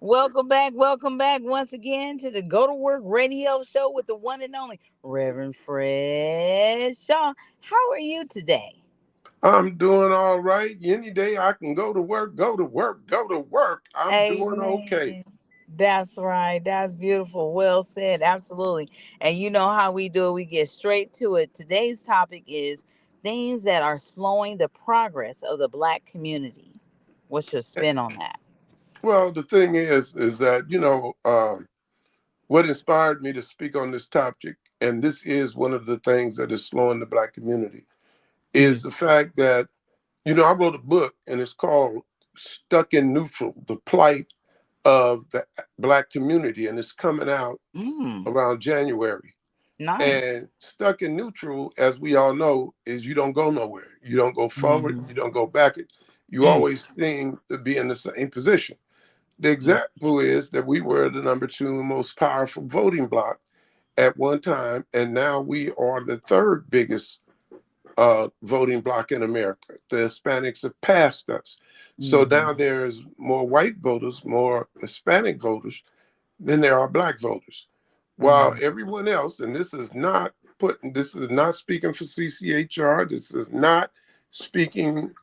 Welcome back once again to the Go to Work radio show with the one and only Reverend Fred Shaw. How are you today? I'm doing all right. Any day I can go to work, go to work, go to work. I'm doing okay. Amen. That's right. That's beautiful. Well said. Absolutely. And you know how we do it. We get straight to it. Today's topic is things that are slowing the progress of the Black community. What's your spin on that? Well, the thing is that, what inspired me to speak on this topic, and this is one of the things that is slowing the Black community, is the fact that, I wrote a book and it's called Stuck in Neutral, The Plight of the Black Community, and it's coming out Mm, around January. nice. And stuck in neutral, as we all know, is you don't go nowhere. You don't go forward. Mm-hmm. You don't go back. You Mm, always seem to be in the same position. The yeah. example is that we were the number two most powerful voting bloc at one time, and now we are the third biggest voting bloc in America. The Hispanics have passed us. So now Mm-hmm. there's more white voters, more Hispanic voters than there are Black voters. While Mm-hmm. everyone else, and this is not speaking for CCHR, this is not speaking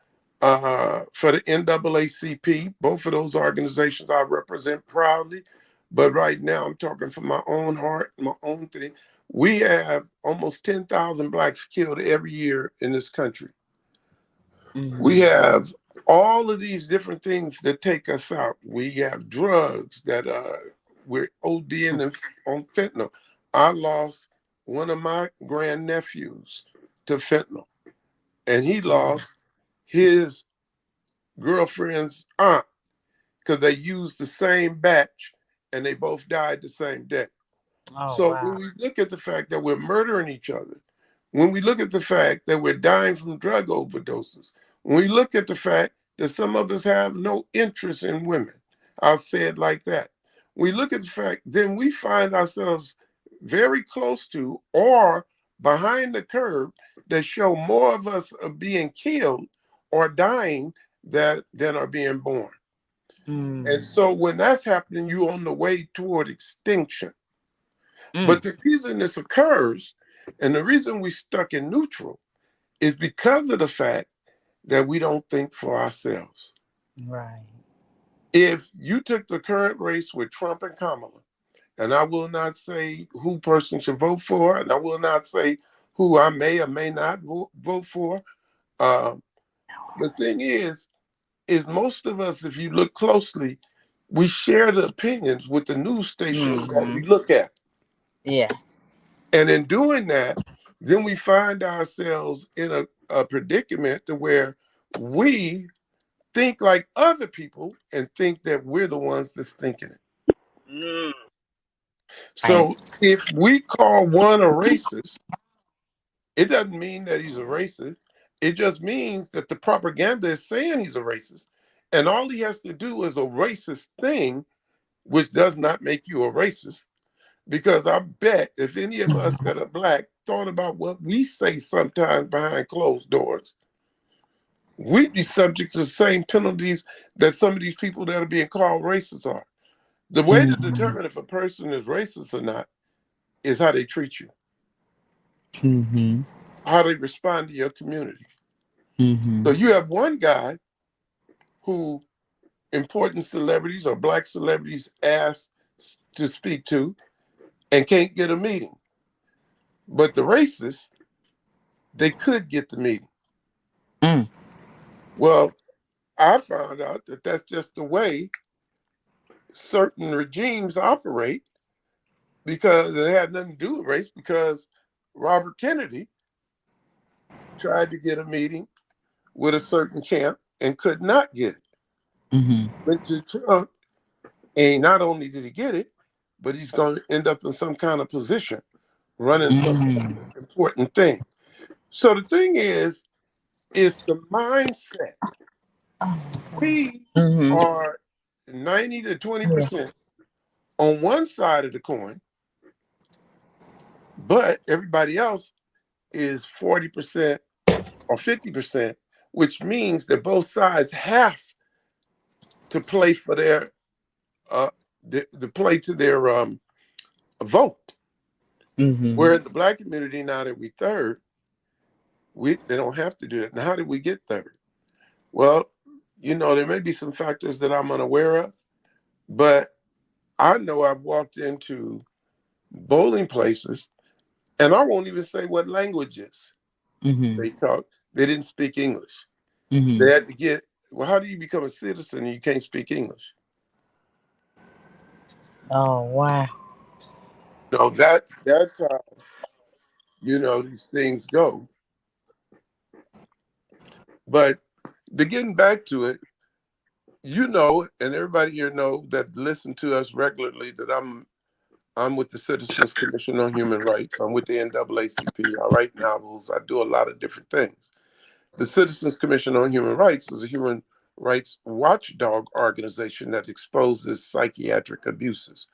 for the NAACP. Both of those organizations I represent proudly. But right now, I'm talking from my own heart, my own thing. We have almost 10,000 Blacks killed every year in this country. We Mm-hmm. have all of these different things that take us out. We have drugs that we're ODing on fentanyl. I lost one of my grandnephews to fentanyl, and he Mm. lost his girlfriend's aunt because they used the same batch and they both died the same day. Oh So when wow. we look at the fact that we're murdering each other, when we look at the fact that we're dying from drug overdoses, when we look at the fact that some of us have no interest in women, I'll say it like that. We look at the fact, then we find ourselves very close to or behind the curve that show more of us are being killed or dying than are being born. And Mm. so when that's happening, you're on the way toward extinction. Mm. But the reason this occurs and the reason we stuck in neutral is because of the fact that we don't think for ourselves. Right. If you took the current race with Trump and Kamala, and I will not say who person should vote for, and I will not say who I may or may not vote for. Um, the thing is most of us, if you look closely, we share the opinions with the news stations that Mm-hmm. we look at. Yeah. And in doing that, then we find ourselves in a predicament to where we think like other people and think that we're the ones that's thinking it. Mm. Right. So if we call one a racist, it doesn't mean that he's a racist. It just means that the propaganda is saying he's a racist. And all he has to do is a racist thing, which does not make you a racist. Because I bet if any of us that are Black thought about what we say sometimes behind closed doors, we'd be subject to the same penalties that some of these people that are being called racist are. The way to Mm-hmm. determine if a person is racist or not is how they treat you, Mm-hmm. how they respond to your community. Mm-hmm. So you have one guy who important celebrities or Black celebrities ask to speak to and can't get a meeting. But the racists, they could get the meeting. Mm. Well, I found out that that's just the way certain regimes operate because it had nothing to do with race. Because Robert Kennedy tried to get a meeting with a certain camp and could not get it. Mm-hmm. Went to Trump, and not only did he get it, but he's going to end up in some kind of position running some kind Mm. of important thing. So the thing is, it's the mindset. Oh. We Mm-hmm. are 90 to Yeah. 20% on one side of the coin, but everybody else is 40% or 50%, which means that both sides have to play for their uh, the play to their vote. Mm-hmm. Where in the black community, now that we third, they don't have to do that. Now, how did we get third? Well, there may be some factors that I'm unaware of, but I know I've walked into bowling places, and I won't even say what languages Mm-hmm. they talk. They didn't speak English. Mm-hmm. They had to get, well, how do you become a citizen and you can't speak English? Oh wow. That's how, these things go. But to getting back to it, and everybody here know that listen to us regularly that I'm with the Citizens Commission on Human Rights. I'm with the NAACP. I write novels. I do a lot of different things. The Citizens Commission on Human Rights is a human rights watchdog organization that exposes psychiatric abuses.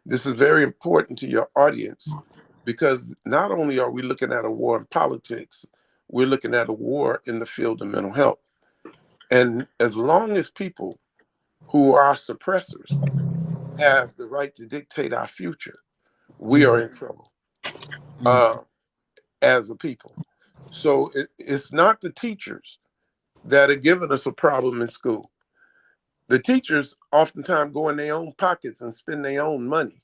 This is very important to your audience because not only are we looking at a war in politics, we're looking at a war in the field of mental health. And as long as people who are suppressors have the right to dictate our future, we are in trouble uh, as a people. So it's not the teachers that are giving us a problem in school. The teachers oftentimes go in their own pockets and spend their own money.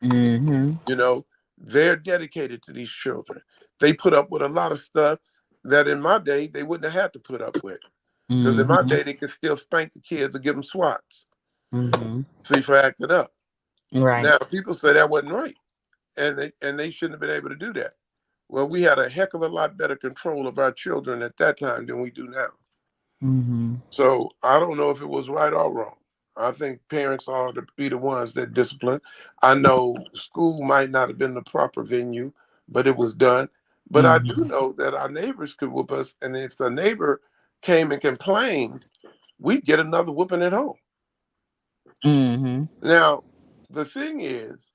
Mm-hmm. You know, they're dedicated to these children. They put up with a lot of stuff that in my day they wouldn't have had to put up with. Because in my Mm-hmm. day they could still spank the kids or give them swats. Mm-hmm. See, for acting up. Right. Now people say that wasn't right, and they shouldn't have been able to do that. Well, we had a heck of a lot better control of our children at that time than we do now. Mm-hmm. So I don't know if it was right or wrong. I think parents are to be the ones that discipline. I know school might not have been the proper venue, but it was done. But I do Mm-hmm. know that our neighbors could whoop us, and if the neighbor came and complained, we'd get another whooping at home. Mm-hmm. Now, the thing is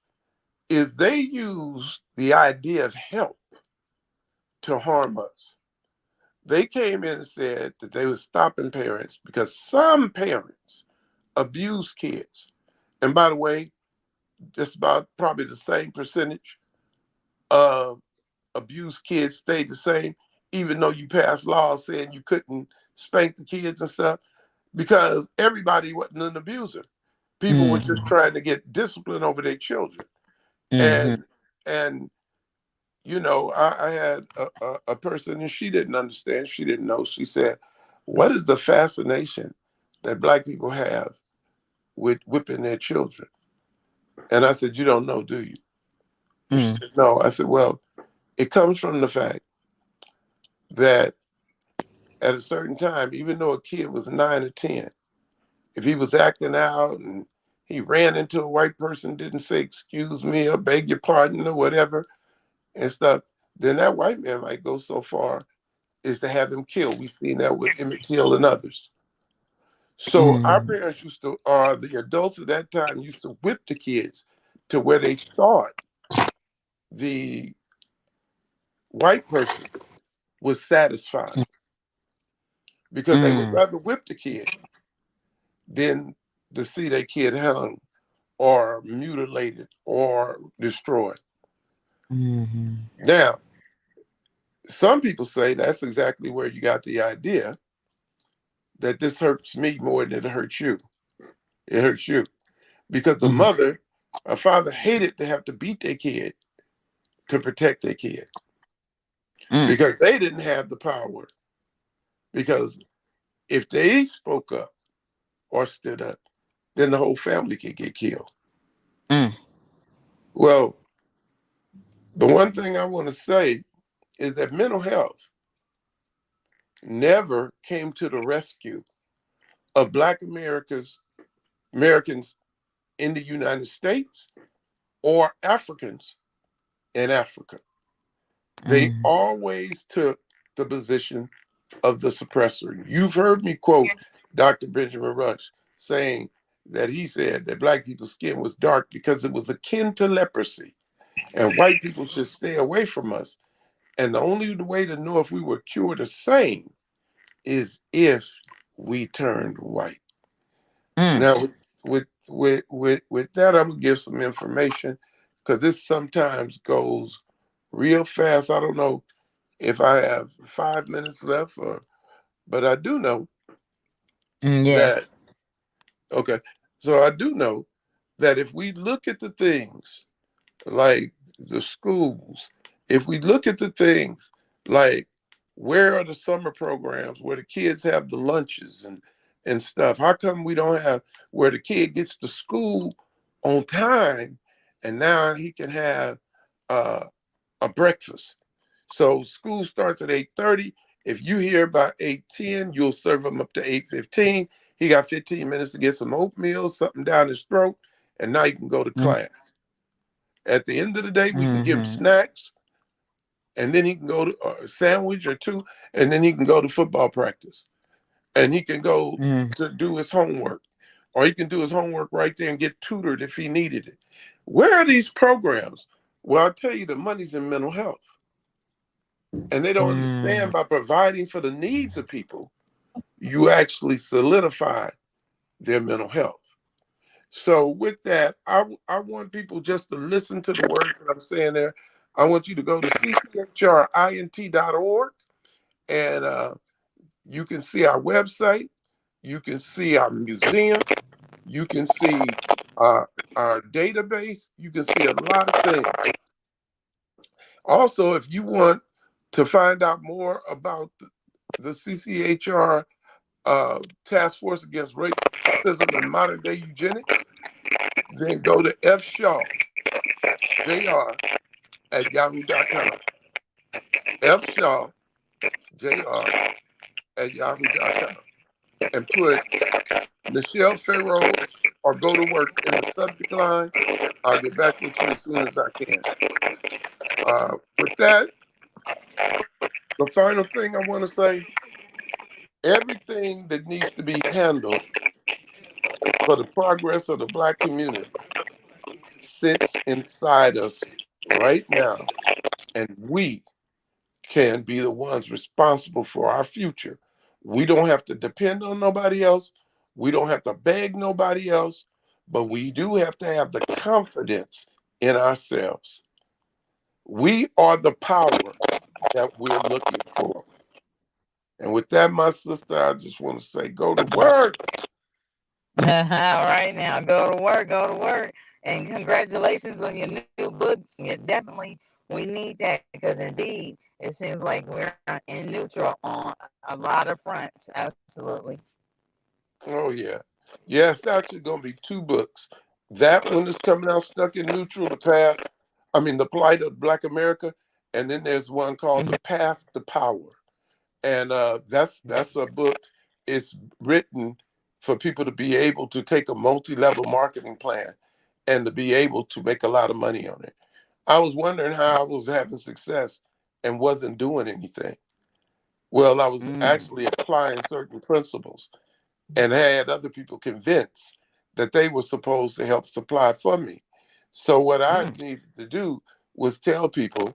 they use the idea of help to harm us. They came in and said that they were stopping parents because some parents abuse kids. And by the way, just about probably the same percentage of abused kids stayed the same, even though you passed laws saying you couldn't spank the kids and stuff, because everybody wasn't an abuser. People were just Mm-hmm. trying to get discipline over their children. Mm-hmm. And I had a person and she didn't understand. She didn't know. She said, "What is the fascination that black people have with whipping their children?" And I said, "You don't know, do you?" And she Mm-hmm. said, "No." I said, "Well, it comes from the fact that at a certain time, even though a kid was 9 or 10, if he was acting out and he ran into a white person, didn't say excuse me or beg your pardon or whatever and stuff, then that white man might go so far as to have him killed. We've seen that with Emmett Till and others. So our Mm-hmm. parents used to, or the adults at that time used to whip the kids to where they thought the white person was satisfied because they would rather whip the kid than to see their kid hung or mutilated or destroyed. Mm-hmm. Now, some people say that's exactly where you got the idea that this hurts me more than it hurts you. It hurts you because the Mm-hmm. mother or father hated to have to beat their kid to protect their kid Mm-hmm. because they didn't have the power. Because if they spoke up or stood up, then the whole family could get killed. Well, the one thing I want to say is that mental health never came to the rescue of Black Americans in the United States or Africans in Africa. They Mm-hmm. always took the position of the suppressor. You've heard me quote Dr. Benjamin Rush saying that he said that black people's skin was dark because it was akin to leprosy and white people should stay away from us. And the only way to know if we were cured or sane is if we turned white. Mm-hmm. Now, with that, I'm gonna give some information because this sometimes goes real fast. I don't know if I have 5 minutes left, or but I do know that Yes. okay. So I do know that if we look at the things like the schools, if we look at the things like where are the summer programs where the kids have the lunches and stuff? How come we don't have where the kid gets to school on time and now he can have uh, a breakfast? So school starts at 8:30. If you here by 8:10, you'll serve him up to 8:15. He got 15 minutes to get some oatmeal, something down his throat, and now he can go to class. At the end of the day, we can give him Mm-hmm. snacks, and then he can go to a sandwich or two, and then he can go to football practice, and he can go Mm-hmm. to do his homework, or he can do his homework right there and get tutored if he needed it. Where are these programs? Well, I'll tell you, the money's in mental health, and they don't understand by providing for the needs of people, you actually solidify their mental health. So with that, I want people just to listen to the words that I'm saying there. I want you to go to cchrint.org, and you can see our website. You can see our museum. You can see our database. You can see a lot of things. Also, if you want to find out more about the CCHR Task Force Against Racism and Modern Day Eugenics, then go to F. Shaw, Jr. at yahoo.com. F. Shaw, Jr. at yahoo.com. And put Michelle Farrow or Go to Work in the subject line. I'll get back with you as soon as I can. With that, the final thing I want to say, everything that needs to be handled for the progress of the Black community sits inside us right now. And we can be the ones responsible for our future. We don't have to depend on nobody else. We don't have to beg nobody else, but we do have to have the confidence in ourselves. We are the power that we're looking for. And with that, my sister, I just want to say go to work. All right, now go to work, go to work, and congratulations on your new book. Yeah, definitely, we need that because indeed, it seems like we're in neutral on a lot of fronts. Absolutely. Oh, yeah. Yeah, it's actually going to be two books. That one is coming out, Stuck in Neutral, the Plight of Black America. And then there's one called The Mhm. Path to Power. And that's a book. It's written for people to be able to take a multi-level marketing plan and to be able to make a lot of money on it. I was wondering how I was having success and wasn't doing anything. Well, I was Mm. actually applying certain principles and had other people convinced that they were supposed to help supply for me. So what I Mm. needed to do was tell people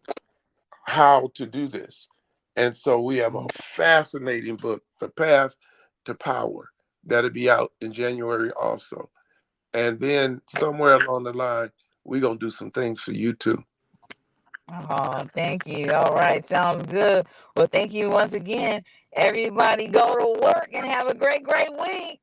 how to do this. And so we have a fascinating book, The Path to Power, that'll be out in January also. And then somewhere along the line, we're going to do some things for you too. Oh, thank you. All right, sounds good. Well, thank you once again. Everybody, go to work and have a great, great week.